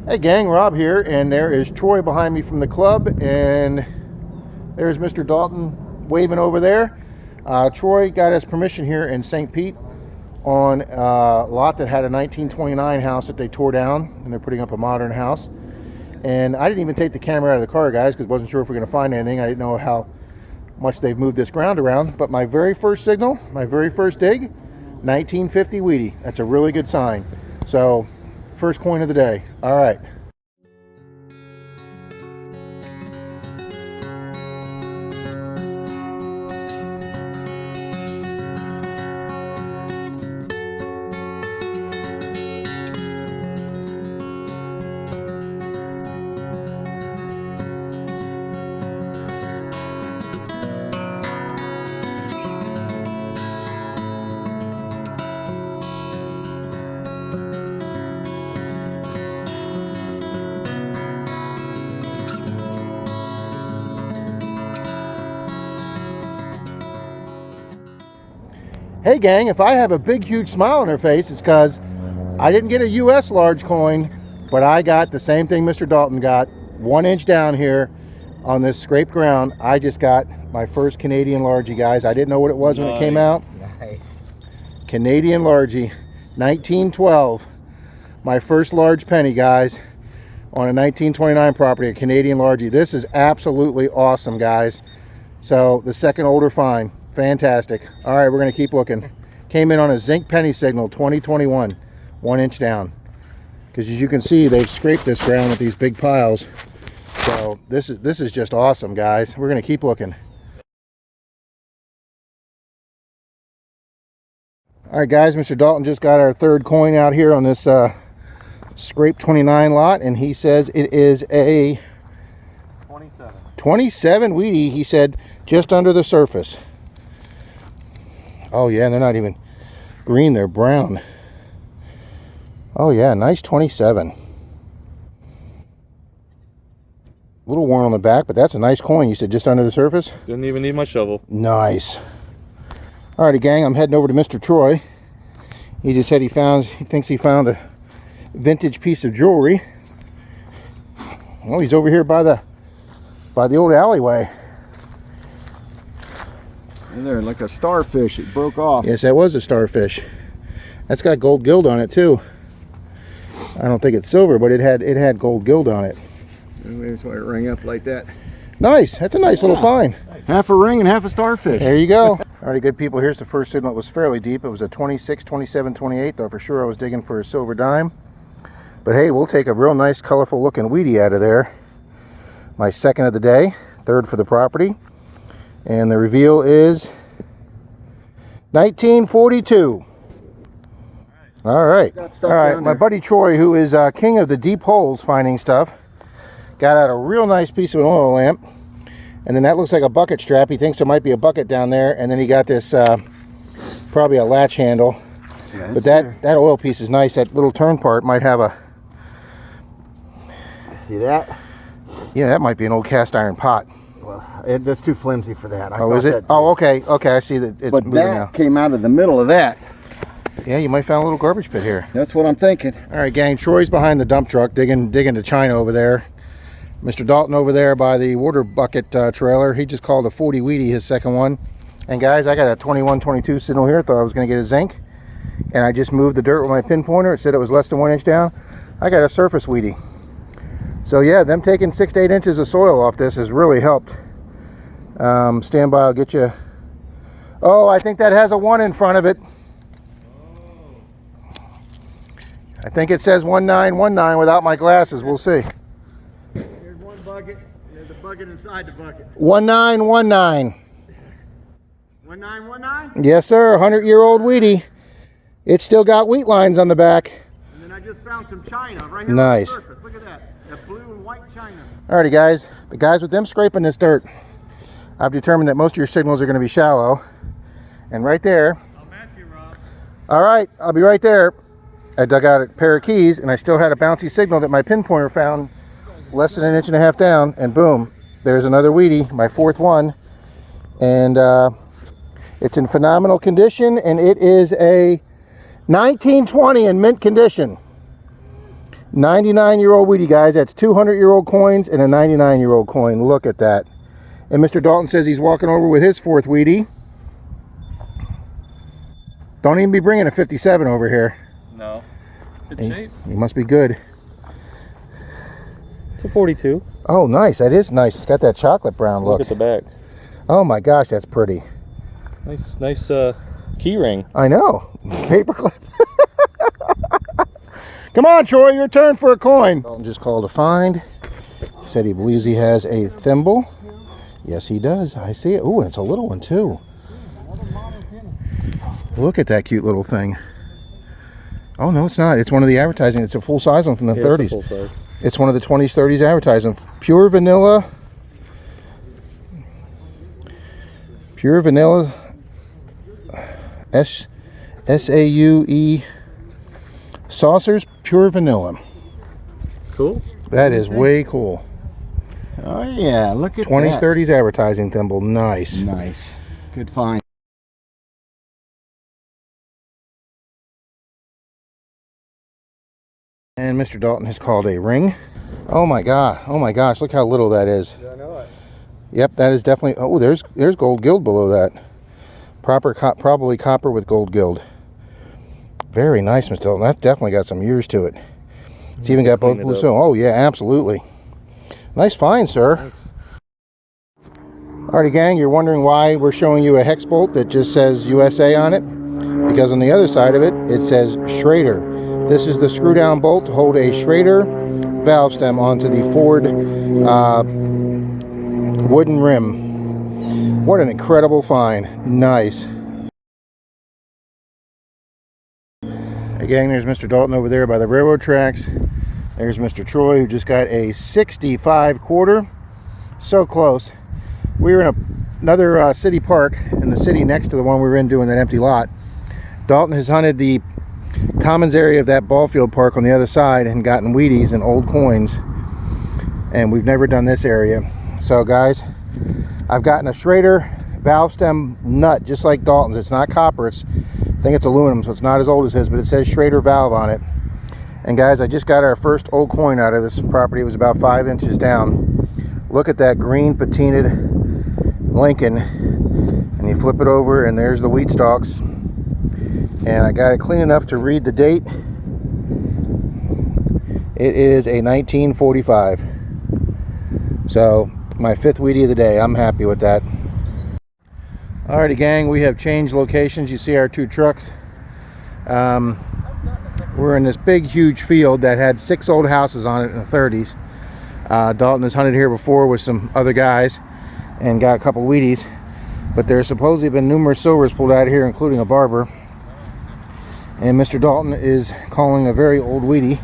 Hey gang, Rob here, and there is Troy behind me from the club, and there's Mr. Dalton waving over there. Troy got his permission here in St. Pete on a lot that had a 1929 house that they tore down, and they're putting up a modern house. And I didn't even take the camera out of the car, guys, because I wasn't sure if we were going to find anything. I didn't know how much they've moved this ground around. But my very first signal, my very first dig, 1950 Wheatie. That's a really good sign. So, first coin of the day. All right. Hey gang, if I have a big huge smile on her face, it's because I didn't get a US large coin, but I got the same thing Mr. Dalton got, 1 inch down here on this scraped ground. I just got my first Canadian Largee, guys. I didn't know what it was when it came out. Nice. Canadian Largee, 1912. My first large penny, guys, on a 1929 property, a Canadian Largee. This is absolutely awesome, guys. So the second older find. Fantastic. All right, we're going to keep looking. Came in on a zinc penny signal, 2021, 1 inch down. Because as you can see, they've scraped this ground with these big piles. So this is just awesome, guys. We're going to keep looking. All right, guys, Mr. Dalton just got our third coin out here on this scrape 29 lot, and he says it is a 27 Wheatie. He said just under the surface. Oh yeah, and they're not even green, they're brown. Oh yeah, nice 27. A little worn on the back, but that's a nice coin. You said just under the surface? Didn't even need my shovel. Nice. Alrighty gang, I'm heading over to Mr. Troy. He just said he thinks he found a vintage piece of jewelry. Well, he's over here by the old alleyway. There, like a starfish, it broke off. Yes, that was a starfish. That's got gold gild on it too. I don't think it's silver, but it had gold gild on it. Maybe that's why it rang up like that. Nice. That's a nice little find. Half a ring and half a starfish. There you go. Alrighty, good people. Here's the first signal. It was fairly deep. It was a 26, 27, 28. Though for sure I was digging for a silver dime. But hey, we'll take a real nice, colorful looking Wheatie out of there. My second of the day, third for the property. And the reveal is 1942. All right. My buddy Troy, who is king of the deep holes finding stuff, got out a real nice piece of an oil lamp. And then that looks like a bucket strap. He thinks there might be a bucket down there. And then he got this, probably a latch handle. Yeah, but that oil piece is nice. That little turn part might have a... See that? Yeah, that might be an old cast iron pot. Well, that's too flimsy for that. Oh, is it? Oh, okay. Okay, I see that it's moving now. But that came out of the middle of that. Yeah, you might find a little garbage pit here. That's what I'm thinking. All right, gang. Troy's behind the dump truck digging to China over there. Mr. Dalton over there by the water bucket trailer. He just called a 40 Wheatie his second one. And guys, I got a 21, 22 signal here. Thought I was going to get a zinc. And I just moved the dirt with my pinpointer. It said it was less than 1 inch down. I got a surface Wheatie. So yeah, them taking 6 to 8 inches of soil off this has really helped. Stand by, I'll get you. Oh, I think that has a 1 in front of it. I think it says 1919 without my glasses. We'll see. Here's one bucket. There's a bucket inside the bucket. 1919. 1919? Yes, sir. 100-year-old Wheatie. It's still got wheat lines on the back. And then I just found some china right here nice. on the surface. Look at that. That blue and white china. Alrighty, guys. But guys, with them scraping this dirt, I've determined that most of your signals are going to be shallow. And right there. I'll match you, Rob. All right, I'll be right there. I dug out a pair of keys, and I still had a bouncy signal that my pinpointer found less than 1.5 inches down, and boom, there's another Wheatie, my fourth one. And it's in phenomenal condition, and it is a 1920 in mint condition. 99-year-old Wheatie, guys. That's 200-year-old coins and a 99-year-old coin. Look at that. And Mr. Dalton says he's walking over with his fourth Wheatie. Don't even be bringing a 57 over here. No. Good shape. He must be good. It's a 42. Oh, nice. That is nice. It's got that chocolate brown look. Look at the back. Oh my gosh, that's pretty. Nice key ring. I know. Paperclip. Come on, Troy, your turn for a coin. Dalton just called a find. He said he believes he has a thimble. Yes, he does. I see it. Ooh, it's a little one too. Look at that cute little thing. Oh no, it's not. It's one of the advertising. It's a full size one from the 30s. It's a full size. It's one of the 20s, 30s advertising. Pure vanilla. Pure vanilla. SAUE saucers. Pure vanilla. Cool. That is way cool. Oh yeah, look at 20s, that. 30s advertising thimble. Nice. Nice. Good find. And Mr. Dalton has called a ring. Oh my god. Oh my gosh. Look how little that is. I know it. Yep, that is definitely. Oh, there's gold gild below that. Probably copper with gold gild. Very nice, Mr. Dalton. That's definitely got some years to it. It's even got both blue stone. Oh yeah, absolutely. Nice find, sir. Thanks. Alrighty, gang, you're wondering why we're showing you a hex bolt that just says USA on it? Because on the other side of it, it says Schrader. This is the screw down bolt to hold a Schrader valve stem onto the Ford wooden rim. What an incredible find. Nice. Again, there's Mr. Dalton over there by the railroad tracks. There's Mr. Troy, who just got a 65 quarter. So close. We were in another city park in the city next to the one we were in doing that empty lot. Dalton has hunted the commons area of that ball field park on the other side and gotten Wheaties and old coins. And we've never done this area. So guys, I've gotten a Schrader valve stem nut just like Dalton's. It's not copper. I think it's aluminum, so it's not as old as his, but it says Schrader valve on it. And guys, I just got our first old coin out of this property. It was about 5 inches down. Look at that green patinaed Lincoln. And you flip it over and there's the wheat stalks. And I got it clean enough to read the date. It is a 1945. So my 5th Wheatie of the day. I'm happy with that. Alrighty, gang, we have changed locations. You see our 2 trucks. We're in this big huge field that had 6 old houses on it in the 30s. Dalton has hunted here before with some other guys and got a couple Wheaties, but there's supposedly been numerous silvers pulled out of here, including a barber. And Mr. Dalton is calling a very old Wheatie.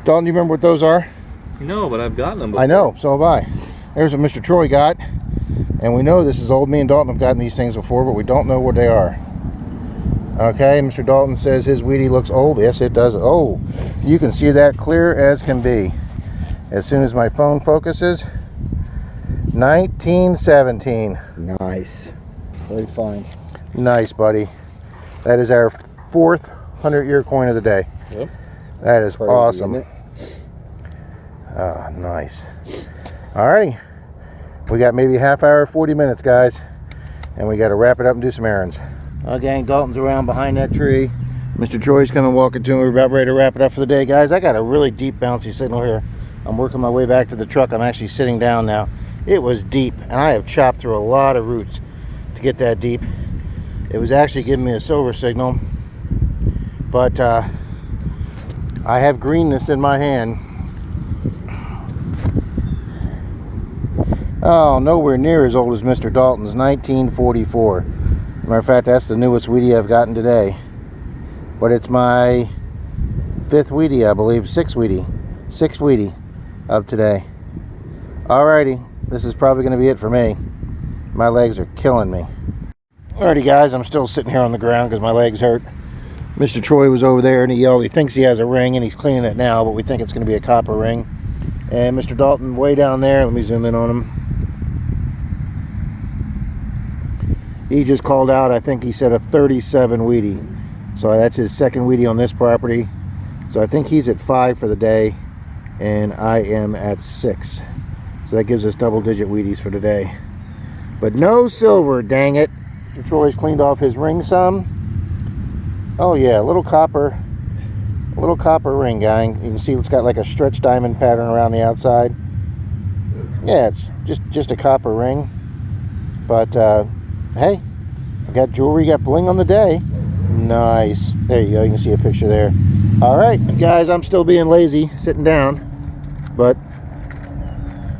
Dalton, do you remember what those are? No, but I've gotten them before. I know, so have I. There's what Mr. Troy got, and we know this is old. Me and Dalton have gotten these things before, but we don't know what they are. Okay, Mr. Dalton says his Wheatie looks old. Yes, it does. Oh, you can see that clear as can be. As soon as my phone focuses, 1917. Nice. Great find. Nice, buddy. That is our 4th 100-year coin of the day. Yep. That is Crazy, awesome. isn't it? Ah, nice. Alrighty. We got maybe a half hour, 40 minutes, guys. And we got to wrap it up and do some errands. Gang, Dalton's around behind that tree. Mr. Troy's coming walking to him. We're about ready to wrap it up for the day, guys. I got a really deep bouncy signal here. I'm working my way back to the truck. I'm actually sitting down now. It was deep, and I have chopped through a lot of roots to get that deep. It was actually giving me a silver signal, but I have greenness in my hand. Oh, nowhere near as old as Mr. Dalton's. 1944. Matter of fact, that's the newest Wheatie I've gotten today. But it's my 5th Wheatie, I believe. 6th Wheatie. 6th Wheatie of today. Alrighty, this is probably going to be it for me. My legs are killing me. Alrighty, guys, I'm still sitting here on the ground because my legs hurt. Mr. Troy was over there and he yelled he thinks he has a ring and he's cleaning it now, but we think it's going to be a copper ring. And Mr. Dalton way down there, let me zoom in on him. He just called out, I think he said a 37 Wheatie. So that's his second Wheatie on this property. So I think he's at 5 for the day, and I am at 6. So that gives us double-digit Wheaties for today. But no silver, dang it. Mr. Troy's cleaned off his ring some. Oh yeah, a little copper ring, gang. You can see it's got like a stretch diamond pattern around the outside. Yeah, it's just a copper ring. But hey, we got jewelry, got bling on the day. Nice. There you go, you can see a picture there. All right, guys, I'm still being lazy, sitting down. But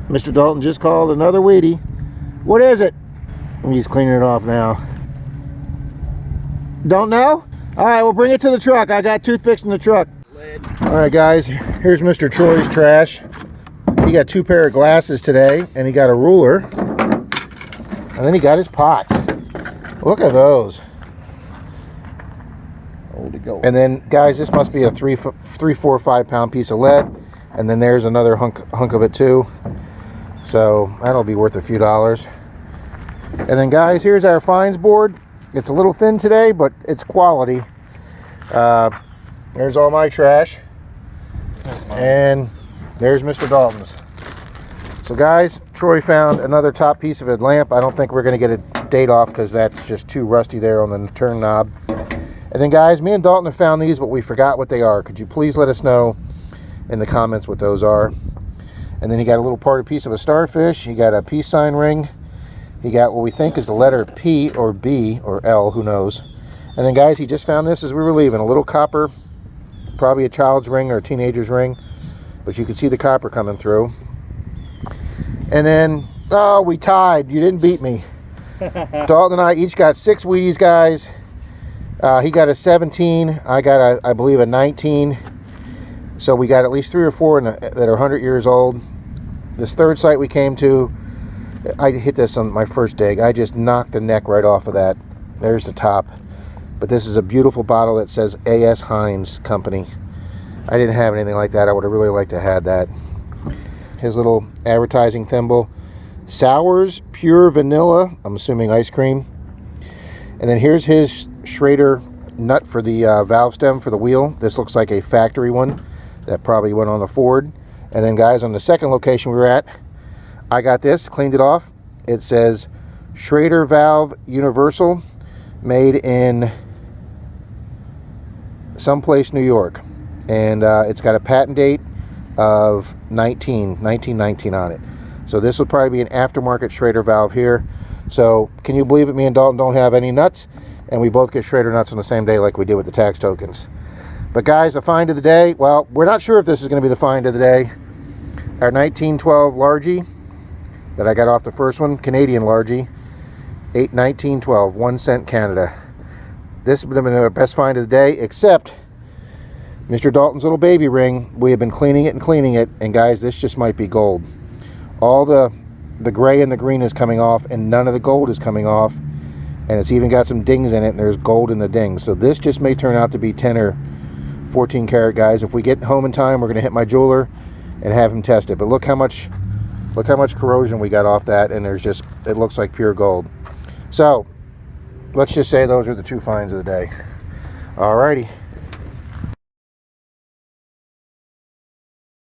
Mr. Dalton just called another Wheatie. What is it? He's cleaning it off now. Don't know? All right, we'll bring it to the truck. I got toothpicks in the truck. All right, guys, here's Mr. Troy's trash. He got 2 pair of glasses today, and he got a ruler. And then he got his pots. Look at those. And then, guys, this must be a 3, 4, 5 pound piece of lead. And then there's another hunk of it too. So that'll be worth a few dollars. And then, guys, here's our fines board. It's a little thin today, but it's quality. There's all my trash. And there's Mr. Dalton's. So, guys, Troy found another top piece of a lamp. I don't think we're going to get a date off because that's just too rusty there on the turn knob. And then, guys, me and Dalton have found these, but we forgot what they are. Could you please let us know in the comments what those are? And then he got a little parted piece of a starfish. He got a peace sign ring. He got what we think is the letter P or B or L, who knows. And then, guys, he just found this as we were leaving. A little copper, probably a child's ring or a teenager's ring. But you can see the copper coming through. And then, oh, we tied. You didn't beat me. Dalton and I each got 6 Wheaties, guys. He got a 17. I got, I believe, a 19. So we got at least 3 or 4 that are 100 years old. This third site we came to, I hit this on my first dig. I just knocked the neck right off of that. There's the top. But this is a beautiful bottle that says A.S. Hines Company. I didn't have anything like that. I would have really liked to have that. His little advertising thimble. Sours, pure vanilla. I'm assuming ice cream. And then here's his Schrader nut for the valve stem for the wheel. This looks like a factory one that probably went on a Ford. And then, guys, on the second location we were at, I got this, cleaned it off. It says Schrader Valve Universal, made in someplace New York. And it's got a patent date of 1919 on it. So this will probably be an aftermarket Schrader valve here. So can you believe it? Me and Dalton don't have any nuts, and we both get Schrader nuts on the same day like we did with the tax tokens. But, guys, the find of the day, well, we're not sure if this is going to be the find of the day. Our 1912 Largee that I got off the first one, Canadian Largee, 1912, 1 cent Canada. This would have been our best find of the day, except Mr. Dalton's little baby ring. We have been cleaning it, and guys, this just might be gold. All the gray and the green is coming off, and none of the gold is coming off, and it's even got some dings in it, and there's gold in the dings. So this just may turn out to be 10 or 14 karat, guys. If we get home in time, we're going to hit my jeweler and have him test it. But look how much corrosion we got off that, and it looks like pure gold. So let's just say those are the 2 finds of the day. Alrighty.